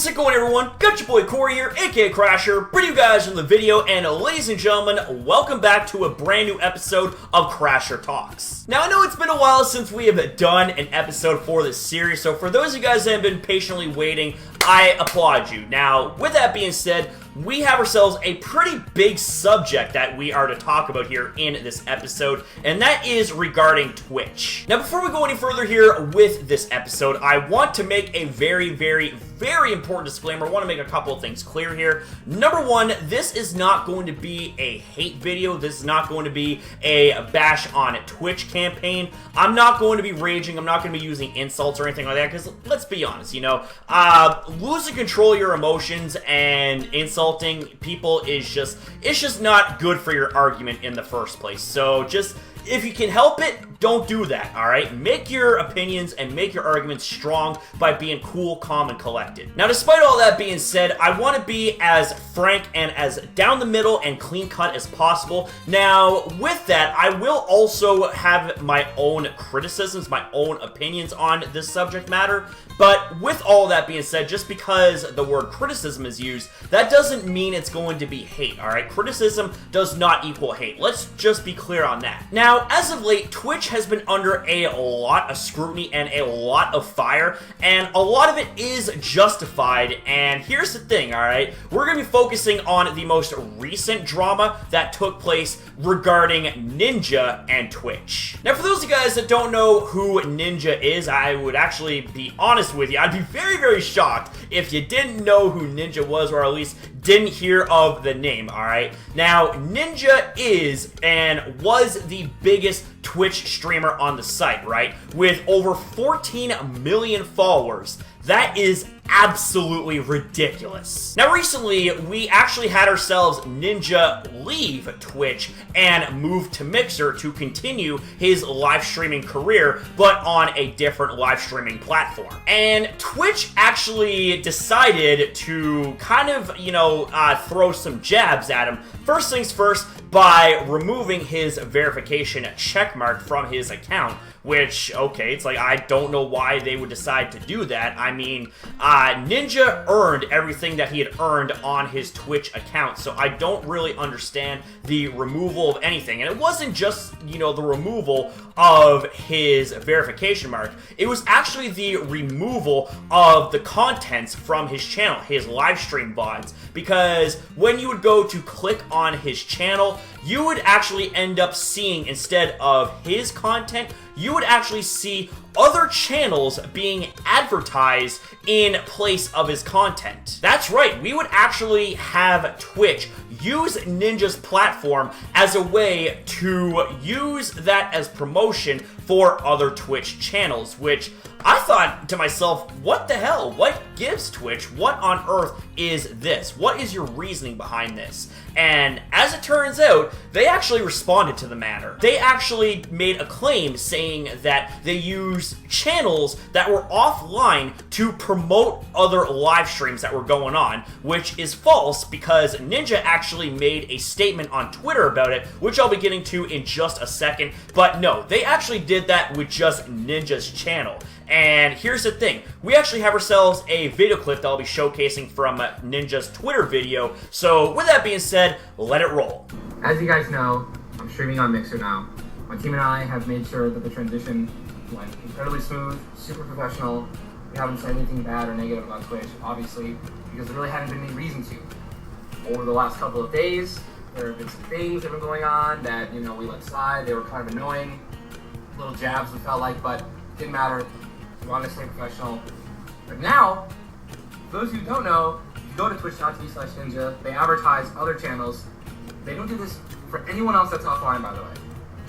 What's going on, everyone? Got your boy Corey here, aka Crasher, bringing you guys in the video, and ladies and gentlemen, welcome back to a brand new episode of Crasher Talks. Now, I know it's been a while since we have done an episode for this series, so for those of you guys that have been patiently waiting, I applaud you. Now, with that being said, we have ourselves a pretty big subject that we are to talk about here in this episode, and that is regarding Twitch. Now, before we go any further here with this episode, I want to make a very important disclaimer. I want to make a couple of things clear here. Number one, this is not going to be a hate video. This is not going to be a bash on a Twitch campaign. I'm not going to be raging. I'm not going to be using insults or anything like that, because let's be honest, you know, losing control of your emotions and insulting people is just not good for your argument in the first place. So just, if you can help it, don't do that, alright? Make your opinions and make your arguments strong by being cool, calm, and collected. Now, despite all that being said, I want to be as frank and as down the middle and clean cut as possible. Now, with that, I will also have my own criticisms, my own opinions on this subject matter. But with all that being said, just because the word criticism is used, that doesn't mean it's going to be hate, alright? Criticism does not equal hate. Let's just be clear on that. Now, as of late, Twitch has been under a lot of scrutiny and a lot of fire, and a lot of it is justified. And here's the thing, alright? We're going to be focusing on the most recent drama that took place regarding Ninja and Twitch. Now, for those of you guys that don't know who Ninja is, I would actually be honest with you. I'd be very shocked if you didn't know who Ninja was, or at least didn't hear of the name, alright? Now, Ninja is and was the biggest Twitch streamer on the site, right? With over 14 million followers. That is absolutely ridiculous. Now, recently, we actually had ourselves Ninja leave Twitch and move to Mixer to continue his live streaming career, but on a different live streaming platform. And Twitch actually decided to kind of, you know, throw some jabs at him. First things first, by removing his verification checkmark from his account, which, okay, it's like, I don't know why they would decide to do that. I mean, Ninja earned everything that he had earned on his Twitch account, so I don't really understand the removal of anything. And it wasn't just, you know, the removal of his verification mark. It was actually the removal of the contents from his channel, his live stream VODs, because when you would go to click on his channel, you would actually end up seeing, instead of his content, you would actually see other channels being advertised in place of his content. That's right, we would actually have Twitch use Ninja's platform as a way to use that as promotion for other Twitch channels, which I thought to myself, what the hell? What gives Twitch? What on earth is this? What is your reasoning behind this? And as it turns out, they actually responded to the matter. They actually made a claim saying that they use channels that were offline to promote other live streams that were going on, which is false because Ninja actually made a statement on Twitter about it, which I'll be getting to in just a second. But no, they actually did that with just Ninja's channel. And here's the thing, we actually have ourselves a video clip that I'll be showcasing from Ninja's Twitter video. So with that being said, let it roll. As you guys know, I'm streaming on Mixer now. My team and I have made sure that the transition went incredibly smooth, super professional. We haven't said anything bad or negative about Twitch, obviously, because there really hadn't been any reason to. Over the last couple of days, there have been some things that have been going on that, you know, we let slide. They were kind of annoying, little jabs it felt like, but didn't matter. We wanted to stay professional. But now, for those who don't know, if you go to twitch.tv/ninja, they advertise other channels. They don't do this for anyone else that's offline, by the way.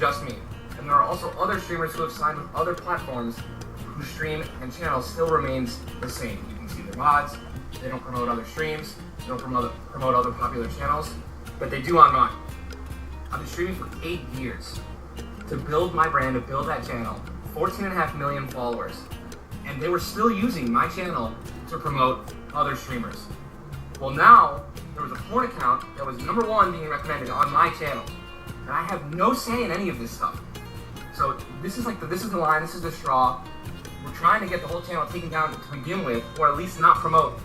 Just me. And there are also other streamers who have signed with other platforms whose stream and channel still remains the same. You can see their VODs. They don't promote other streams. They don't promote other popular channels. But they do on mine. I've been streaming for 8 years to build my brand, to build that channel. 14.5 million followers. And they were still using my channel to promote other streamers. Well, now, there was a porn account that was #1 being recommended on my channel. And I have no say in any of this stuff. So this is the line, this is the straw. We're trying to get the whole channel taken down to begin with, or at least not promote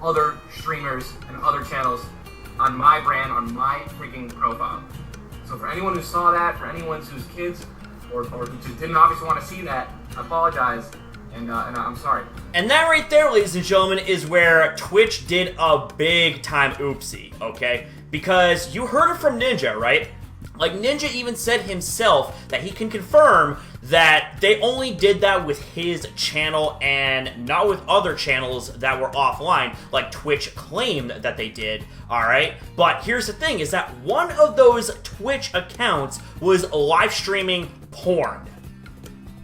other streamers and other channels on my brand, on my freaking profile. So for anyone who saw that, for anyone whose kids or who just didn't obviously want to see that, I apologize, and I'm sorry. And that right there, ladies and gentlemen, is where Twitch did a big time oopsie, okay? Because you heard it from Ninja, right? Like, Ninja even said himself that he can confirm that they only did that with his channel and not with other channels that were offline, like Twitch claimed that they did, alright? But here's the thing, is that one of those Twitch accounts was live streaming porn.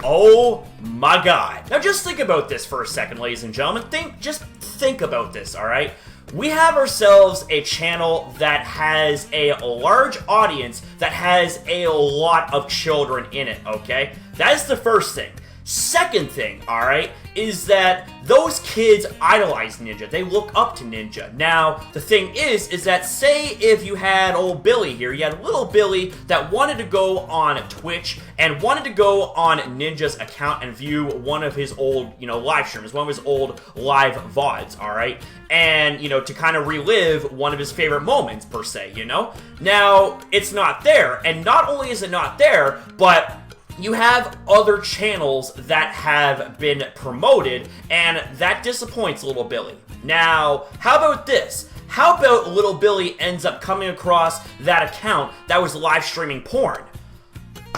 Oh my god. Now just think about this for a second, ladies and gentlemen. Just think about this, alright? We have ourselves a channel that has a large audience, that has a lot of children in it, okay? That's the first thing. Second thing, alright, is that those kids idolize Ninja. They look up to Ninja. Now, the thing is that say if you had old Billy here, you had little Billy that wanted to go on Twitch and wanted to go on Ninja's account and view one of his old, live streams, one of his old live VODs, alright? And, to kind of relive one of his favorite moments, per se, Now, it's not there, and not only is it not there, but you have other channels that have been promoted, and that disappoints little Billy. Now, how about this? How about little Billy ends up coming across that account that was live streaming porn?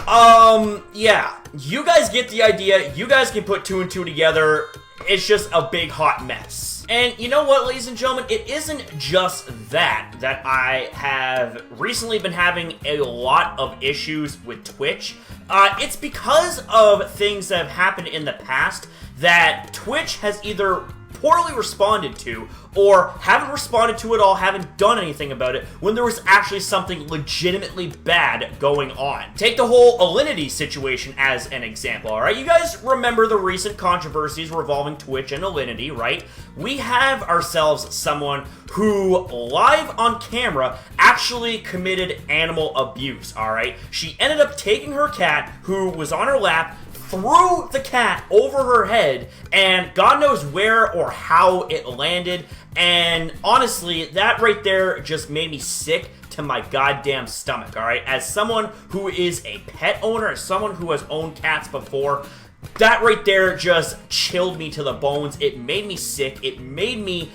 Yeah. You guys get the idea. You guys can put two and two together. It's just a big hot mess. And you know what, ladies and gentlemen? It isn't just that I have recently been having a lot of issues with Twitch. It's because of things that have happened in the past that Twitch has either poorly responded to or haven't responded to at all, haven't done anything about it when there was actually something legitimately bad going on. Take the whole Alinity situation as an example, alright? You guys remember the recent controversies revolving Twitch and Alinity, right? We have ourselves someone who, live on camera, actually committed animal abuse, alright? She ended up taking her cat, who was on her lap, threw the cat over her head, and God knows where or how it landed, and honestly, that right there just made me sick to my goddamn stomach, alright? As someone who is a pet owner, as someone who has owned cats before, that right there just chilled me to the bones. It made me sick. It made me,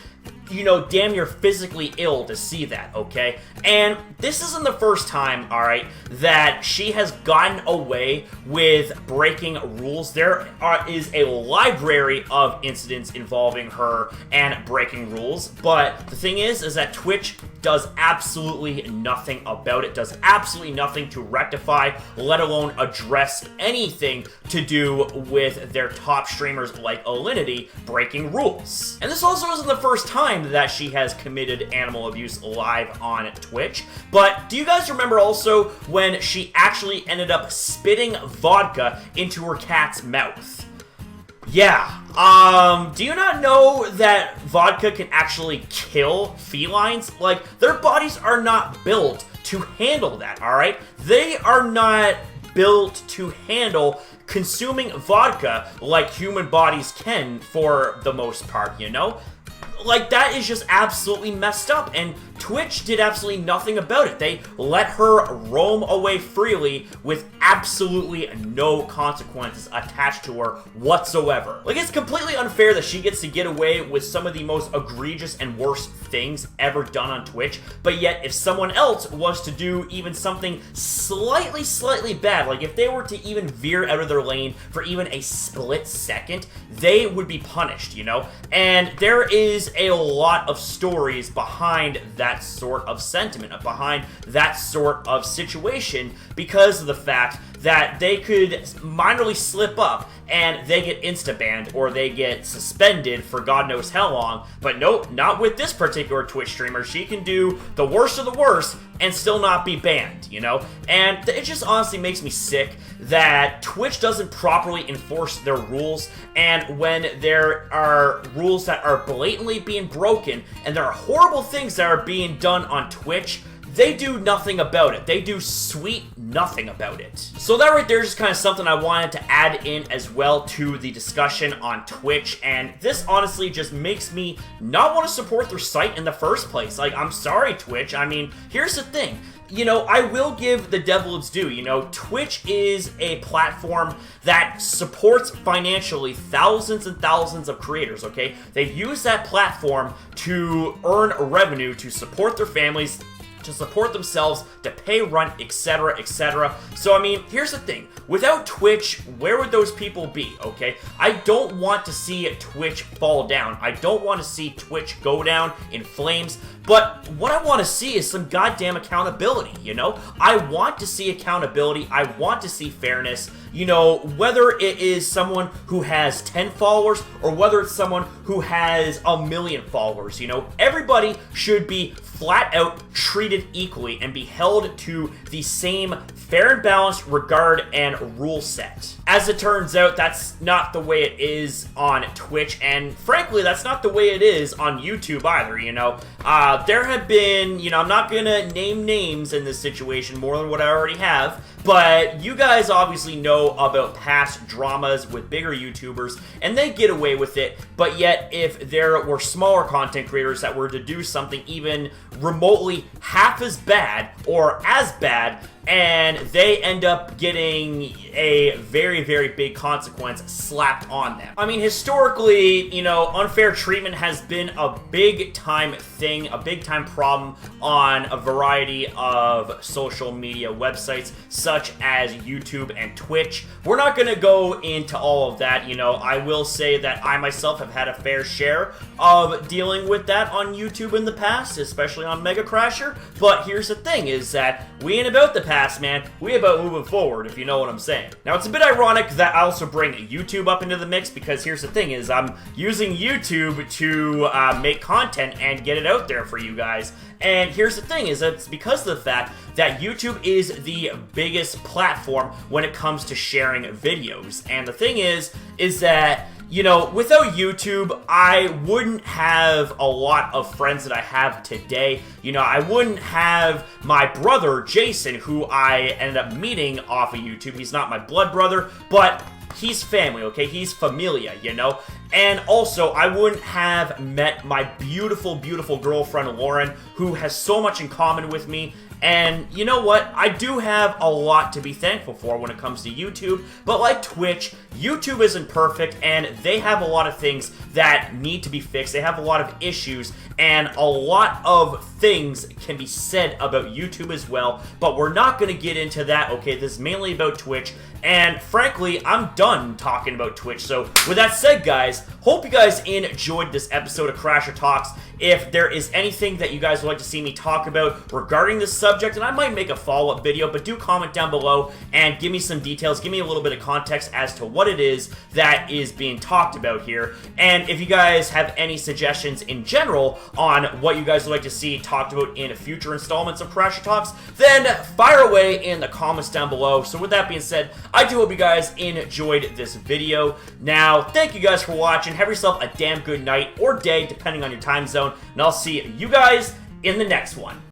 damn near physically ill to see that, okay? And this isn't the first time, alright, that she has gotten away with breaking rules. There is a library of incidents involving her and breaking rules, but the thing is that Twitch does absolutely nothing about it, does absolutely nothing to rectify, let alone address anything to do with their top streamers like Alinity breaking rules. And this also isn't the first time that she has committed animal abuse live on Twitch, but do you guys remember also when she actually ended up spitting vodka into her cat's mouth? Yeah, do you not know that vodka can actually kill felines? Like, their bodies are not built to handle that, alright? They are not built to handle consuming vodka like human bodies can for the most part, Like, that is just absolutely messed up, and Twitch did absolutely nothing about it. They let her roam away freely with absolutely no consequences attached to her whatsoever. Like, it's completely unfair that she gets to get away with some of the most egregious and worst things ever done on Twitch, but yet if someone else was to do even something slightly bad, like if they were to even veer out of their lane for even a split second, they would be punished, And there is a lot of stories behind that sort of sentiment, behind that sort of situation, because of the fact that they could minorly slip up and they get insta-banned or they get suspended for God knows how long. But nope, not with this particular Twitch streamer. She can do the worst of the worst and still not be banned, And it just honestly makes me sick that Twitch doesn't properly enforce their rules, and when there are rules that are blatantly being broken and there are horrible things that are being done on Twitch, they do nothing about it. They do sweet nothing about it. So that right there is just kind of something I wanted to add in as well to the discussion on Twitch, and this honestly just makes me not want to support their site in the first place. Like, I'm sorry, Twitch. I mean, here's the thing. You know, I will give the devil its due. You know, Twitch is a platform that supports financially thousands and thousands of creators, okay? They've used that platform to earn revenue, to support their families, to support themselves, to pay rent, etc., etc. So, I mean, here's the thing. Without Twitch, where would those people be, okay? I don't want to see Twitch fall down. I don't want to see Twitch go down in flames. But what I want to see is some goddamn accountability, you know? I want to see accountability. I want to see fairness. You know, whether it is someone who has 10 followers or whether it's someone who has 1 million followers, you know? Everybody should be flat out treated equally and be held to the same fair and balanced regard and rule set. As it turns out, that's not the way it is on Twitch, and frankly, that's not the way it is on YouTube either, you know? There have been, you know, I'm not gonna name names in this situation more than what I already have, but you guys obviously know about past dramas with bigger YouTubers, and they get away with it, but yet if there were smaller content creators that were to do something even remotely half as bad or as bad, and they end up getting a very, very big consequence slapped on them. I mean, historically, you know, unfair treatment has been a big-time thing, a big-time problem on a variety of social media websites, such as YouTube and Twitch. We're not going to go into all of that, you know. I will say that I myself have had a fair share of dealing with that on YouTube in the past, especially on Mega Crasher, but here's the thing, is that we ain't about the past, man. We about moving forward, if you know what I'm saying. Now, it's a bit ironic that I also bring YouTube up into the mix, because here's the thing, is I'm using YouTube to make content and get it out there for you guys. And here's the thing, is that it's because of the fact that YouTube is the biggest platform when it comes to sharing videos. And the thing is that, you know, without YouTube, I wouldn't have a lot of friends that I have today. You know, I wouldn't have my brother, Jason, who I ended up meeting off of YouTube. He's not my blood brother, but he's family, okay? He's familia, you know? And also, I wouldn't have met my beautiful, beautiful girlfriend, Lauren, who has so much in common with me. And you know what? I do have a lot to be thankful for when it comes to YouTube, but like Twitch, YouTube isn't perfect, and they have a lot of things that need to be fixed. They have a lot of issues, and a lot of things can be said about YouTube as well, but we're not going to get into that, okay? This is mainly about Twitch, and frankly, I'm done talking about Twitch. So with that said, guys, hope you guys enjoyed this episode of Crasher Talks. If there is anything that you guys would like to see me talk about regarding this subject, and I might make a follow-up video, but do comment down below and give me some details, give me a little bit of context as to what it is that is being talked about here. And if you guys have any suggestions in general on what you guys would like to see talked about in future installments of Crasher Talks, then fire away in the comments down below. So with that being said, I do hope you guys enjoyed this video. Now, thank you guys for watching. Have yourself a damn good night or day, depending on your time zone, and I'll see you guys in the next one.